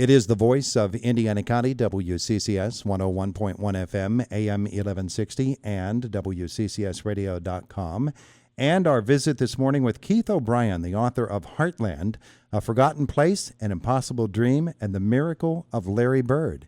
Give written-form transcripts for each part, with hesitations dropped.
It is the voice of Indiana County, WCCS 101.1 FM, AM 1160, and WCCSradio.com. And our visit this morning with Keith O'Brien, the author of Heartland, A Forgotten Place, An Impossible Dream, and the Miracle of Larry Bird,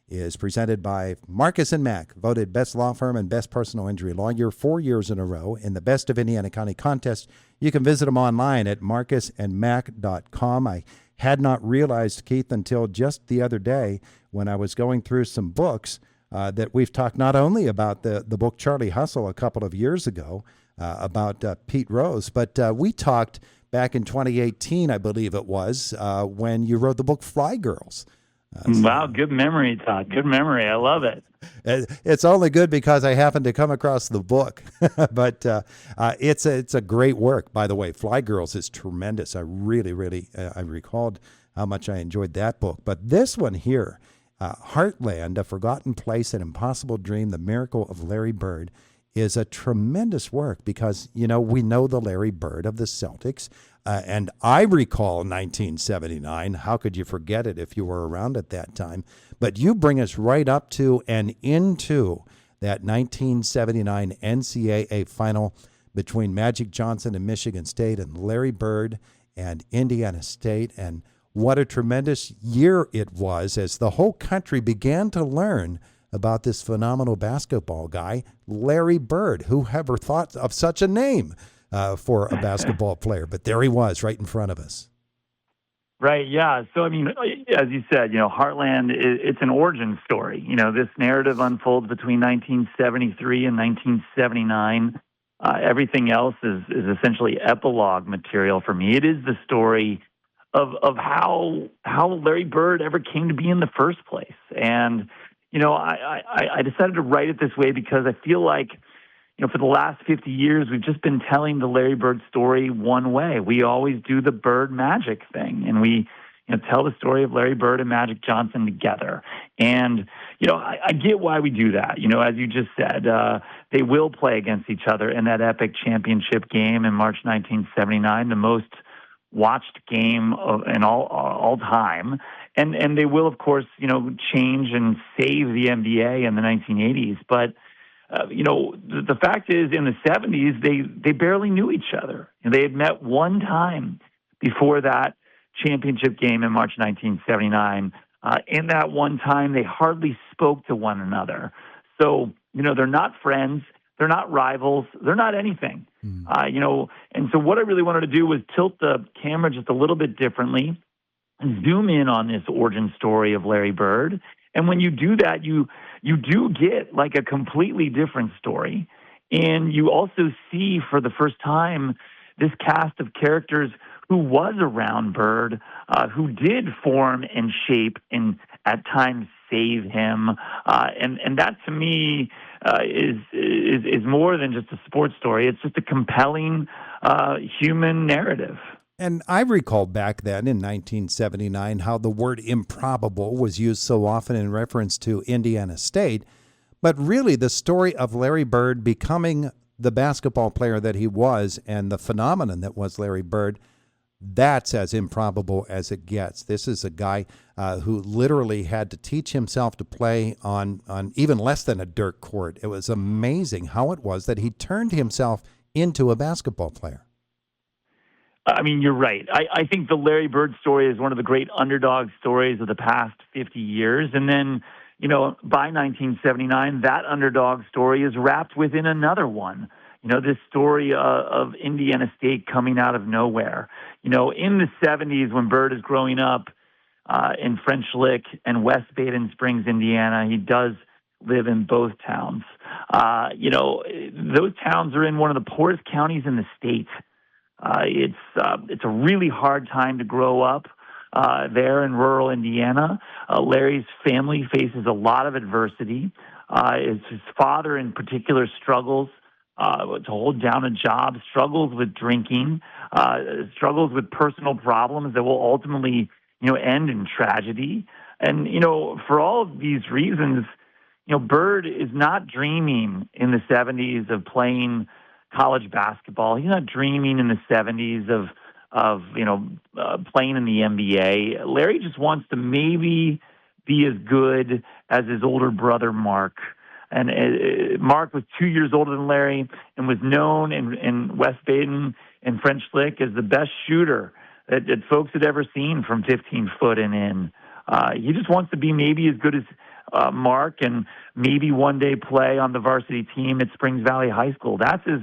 is presented by Marcus & Mack, voted best law firm and best personal injury lawyer 4 years in a row in the Best of Indiana County contest. You can visit them online at marcusandmack.com. I had not realized, Keith, until just the other day when I was going through some books that we've talked not only about the book Charlie Hustle a couple of years ago about Pete Rose, but we talked back in 2018, I believe it was, when you wrote the book Fly Girls. Wow, good memory, Todd. Good memory. I love it. It's only good because I happened to come across the book, but it's a great work. By the way, Fly Girls is tremendous. I really, I recalled how much I enjoyed that book. But this one here, Heartland, A Forgotten Place, An Impossible Dream, The Miracle of Larry Bird, is a tremendous work because, you know, we know the Larry Bird of the Celtics. And I recall 1979. How could you forget it if you were around at that time? But you bring us right up to and into that 1979 NCAA final between Magic Johnson and Michigan State and Larry Bird and Indiana State. And what a tremendous year it was as the whole country began to learn about this phenomenal basketball guy, Larry Bird. Who ever thought of such a name for a basketball player? But there he was right in front of us. Right, yeah. So, I mean, as you said, you know, Heartland, it's an origin story. You know, this narrative unfolds between 1973 and 1979. Everything else is essentially epilogue material for me. It is the story of how Larry Bird ever came to be in the first place. And, you know, I decided to write it this way because I feel like, you know, for the last 50 years, we've just been telling the Larry Bird story one way. We always do the Bird magic thing, and we, you know, tell the story of Larry Bird and Magic Johnson together. And, you know, I get why we do that. You know, as you just said, they will play against each other in that epic championship game in March 1979, the most watched game in all time. And they will, of course, you know, change and save the NBA in the 1980s. But you know, the fact is, in the 70s, they barely knew each other. And they had met one time before that championship game in March 1979. In that one time, they hardly spoke to one another. So, you know, they're not friends. They're not rivals. They're not anything. You know, and so what I really wanted to do was tilt the camera just a little bit differently and zoom in on this origin story of Larry Bird. And when you do that, you do get like a completely different story. And you also see for the first time this cast of characters who was around Bird, who did form and shape and at times save him. And that to me is more than just a sports story. It's just a compelling human narrative. And I recall back then in 1979 how the word improbable was used so often in reference to Indiana State. But really the story of Larry Bird becoming the basketball player that he was and the phenomenon that was Larry Bird, that's as improbable as it gets. This is a guy who literally had to teach himself to play on even less than a dirt court. It was amazing how it was that he turned himself into a basketball player. I mean, you're right. I think the Larry Bird story is one of the great underdog stories of the past 50 years. And then, you know, by 1979, that underdog story is wrapped within another one. You know, this story of Indiana State coming out of nowhere. You know, in the 70s when Bird is growing up in French Lick and West Baden Springs, Indiana, he does live in both towns. You know, those towns are in one of the poorest counties in the state. It's a really hard time to grow up there in rural Indiana. Larry's family faces a lot of adversity. His father, in particular, struggles to hold down a job, struggles with drinking, struggles with personal problems that will ultimately, you know, end in tragedy. And, you know, for all of these reasons, you know, Bird is not dreaming in the 70s of playing college basketball. He's not dreaming in the 70s of of playing in the NBA. Larry just wants to maybe be as good as his older brother Mark. And Mark was 2 years older than Larry and was known in West Baden and French Lick as the best shooter that folks had ever seen from 15 foot and in. He just wants to be maybe as good as Mark and maybe one day play on the varsity team at Springs Valley High School. That's as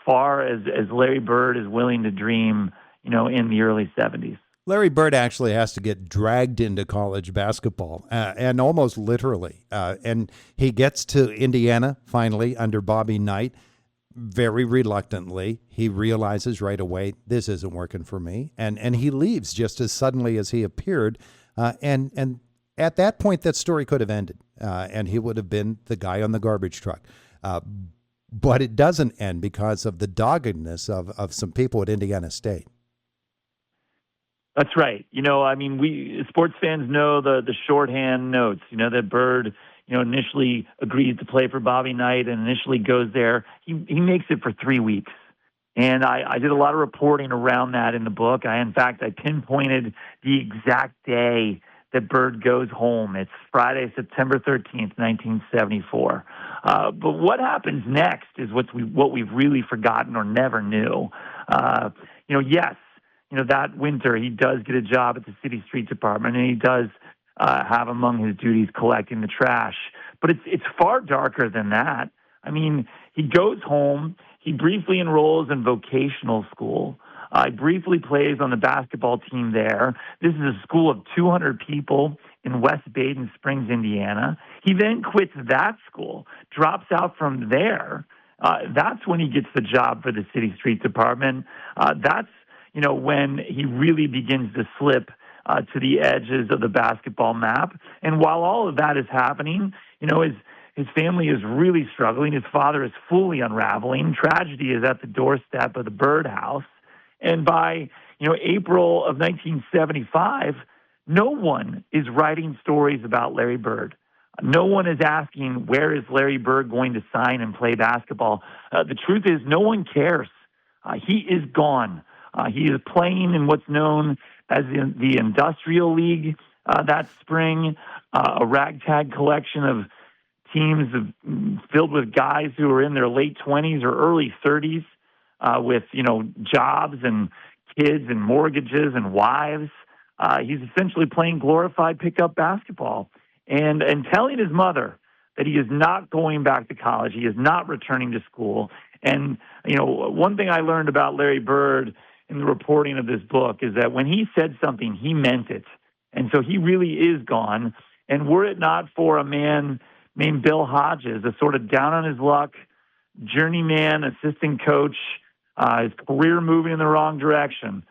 far as Larry Bird is willing to dream, in the early 70s. Larry Bird actually has to get dragged into college basketball, and almost literally. And he gets to Indiana finally under Bobby Knight. Very reluctantly, he realizes right away, this isn't working for me. And he leaves just as suddenly as he appeared. And at that point, that story could have ended, and he would have been the guy on the garbage truck. But it doesn't end because of the doggedness of some people at Indiana State. That's right. We sports fans know the shorthand notes, that Bird, initially agrees to play for Bobby Knight and initially goes there. He makes it for 3 weeks. And I did a lot of reporting around that in the book. I pinpointed the exact day that Bird goes home. It's Friday, September 13th, 1974. But what happens next is what we've really forgotten or never knew. Yes, that winter he does get a job at the city street department, and he does have among his duties collecting the trash. But it's far darker than that. He goes home. He briefly enrolls in vocational school. He briefly plays on the basketball team there. This is a school of 200 people in West Baden Springs, Indiana. He then quits that school, drops out from there. That's when he gets the job for the city street department. That's when he really begins to slip to the edges of the basketball map. And while all of that is happening, his family is really struggling. His father is fully unraveling. Tragedy is at the doorstep of the Bird house. And by, April of 1975, no one is writing stories about Larry Bird. No one is asking, where is Larry Bird going to sign and play basketball? The truth is, no one cares. He is gone. He is playing in what's known as the Industrial League that spring, a ragtag collection of teams filled with guys who are in their late 20s or early 30s with, jobs and kids and mortgages and wives. He's essentially playing glorified pickup basketball and telling his mother that he is not going back to college. He is not returning to school. And, one thing I learned about Larry Bird in the reporting of this book is that when he said something, he meant it. And so he really is gone. And were it not for a man named Bill Hodges, a sort of down on his luck, journeyman, assistant coach, his career moving in the wrong direction.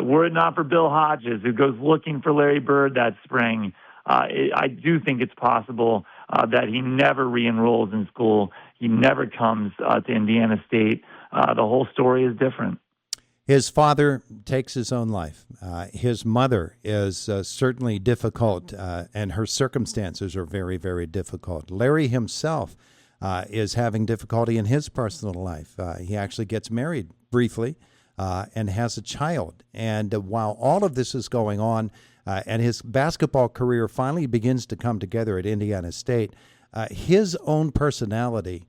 Were it not for Bill Hodges, who goes looking for Larry Bird that spring, I do think it's possible that he never re-enrolls in school. He never comes to Indiana State. The whole story is different. His father takes his own life. His mother is certainly difficult, and her circumstances are very, very difficult. Larry himself is having difficulty in his personal life. He actually gets married briefly and has a child. And while all of this is going on, and his basketball career finally begins to come together at Indiana State, his own personality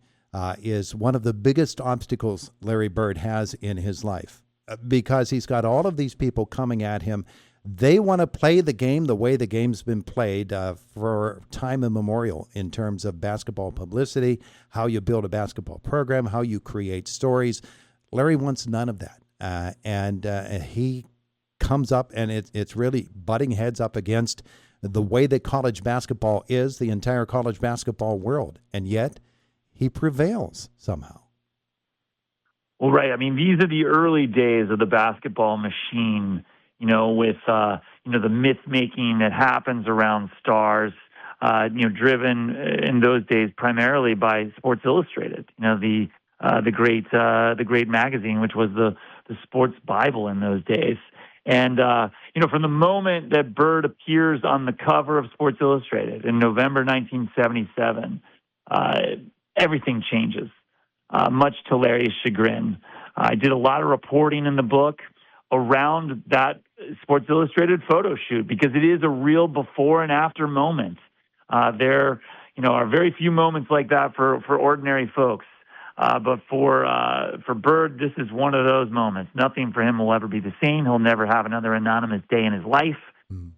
is one of the biggest obstacles Larry Bird has in his life. Because he's got all of these people coming at him. They want to play the game the way the game's been played for time immemorial in terms of basketball publicity, how you build a basketball program, how you create stories. Larry wants none of that. And he comes up, and it's really butting heads up against the way that college basketball is, the entire college basketball world. And yet he prevails somehow. Well, right. These are the early days of the basketball machine, with, the myth making that happens around stars, driven in those days primarily by Sports Illustrated, the great magazine, which was the sports Bible in those days. And, from the moment that Bird appears on the cover of Sports Illustrated in November 1977, everything changes. Much to Larry's chagrin. I did a lot of reporting in the book around that Sports Illustrated photo shoot, because it is a real before and after moment. There, are very few moments like that for ordinary folks. But for Bird, this is one of those moments. Nothing for him will ever be the same. He'll never have another anonymous day in his life.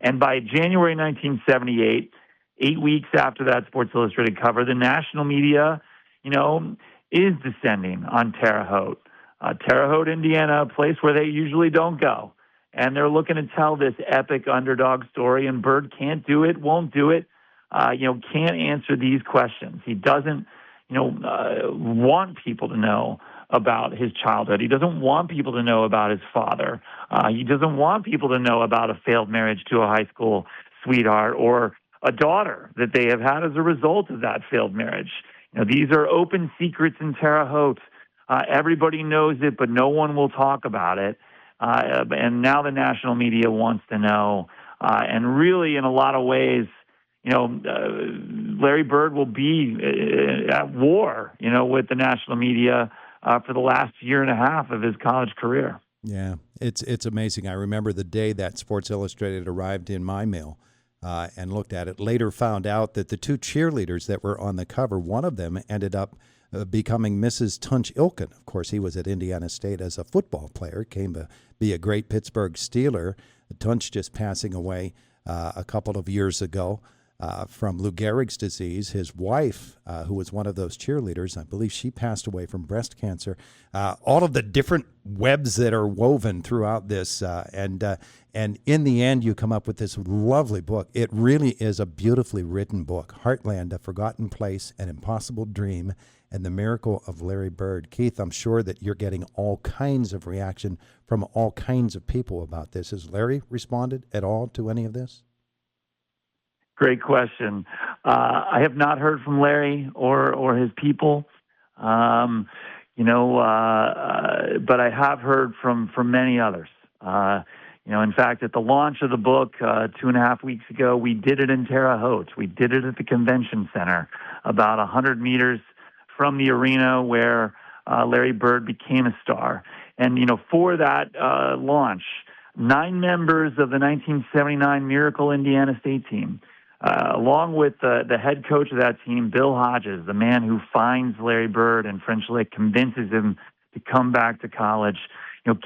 And by January 1978, 8 weeks after that Sports Illustrated cover, the national media, is descending on Terre Haute. Terre Haute, Indiana, a place where they usually don't go. And they're looking to tell this epic underdog story, and Bird can't do it, won't do it, can't answer these questions. He doesn't, want people to know about his childhood. He doesn't want people to know about his father. He doesn't want people to know about a failed marriage to a high school sweetheart or a daughter that they have had as a result of that failed marriage. These are open secrets in Terre Haute. Everybody knows it, but no one will talk about it. And now the national media wants to know. And really, in a lot of ways, Larry Bird will be at war, with the national media for the last year and a half of his college career. Yeah, it's amazing. I remember the day that Sports Illustrated arrived in my mail and looked at it. Later found out that the two cheerleaders that were on the cover, one of them ended up becoming Mrs. Tunch Ilkin. Of course, he was at Indiana State as a football player, came to be a great Pittsburgh Steeler. Tunch just passing away a couple of years ago. From Lou Gehrig's disease. His wife, who was one of those cheerleaders, I believe she passed away from breast cancer. All of the different webs that are woven throughout this, and in the end, you come up with this lovely book. It really is a beautifully written book. Heartland-A Forgotten Place, An Impossible Dream, and the Miracle of Larry Bird. Keith, I'm sure that you're getting all kinds of reaction from all kinds of people about this. Has Larry responded at all to any of this? Great question. I have not heard from Larry or his people, but I have heard from many others. In fact, at the launch of the book 2.5 weeks ago, we did it in Terre Haute. We did it at the convention center, about 100 meters from the arena where Larry Bird became a star. And, for that launch, 9 members of the 1979 Miracle Indiana State team, along with the head coach of that team, Bill Hodges, the man who finds Larry Bird and French Lick, convinces him to come back to college,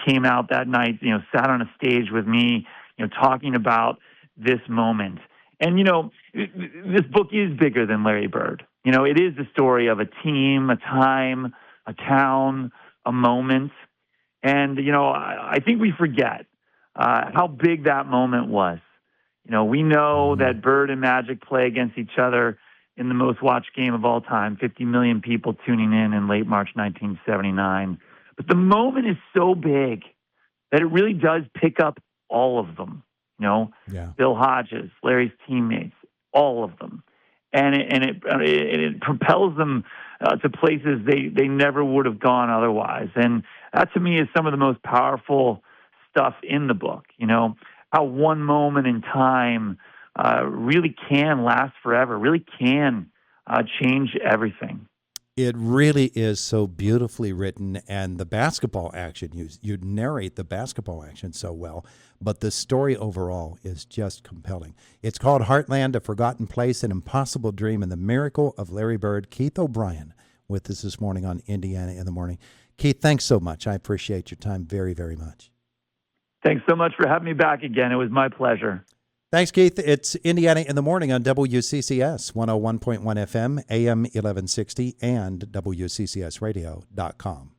came out that night, sat on a stage with me, talking about this moment. And, this book is bigger than Larry Bird. It is the story of a team, a time, a town, a moment. And, I think we forget how big that moment was. We know that Bird and Magic play against each other in the most watched game of all time, 50 million people tuning in late March 1979. But the moment is so big that it really does pick up all of them. Bill Hodges, Larry's teammates, all of them. And it propels them to places they never would have gone otherwise. And that, to me, is some of the most powerful stuff in the book, how one moment in time really can last forever, really can change everything. It really is so beautifully written, and the basketball action, you narrate the basketball action so well, but the story overall is just compelling. It's called Heartland-A Forgotten Place, An Impossible Dream, and the Miracle of Larry Bird. Keith O'Brien with us this morning on Indiana in the Morning. Keith, thanks so much. I appreciate your time very, very much. Thanks so much for having me back again. It was my pleasure. Thanks, Keith. It's Indiana in the Morning on WCCS 101.1 FM, AM 1160, and WCCSradio.com.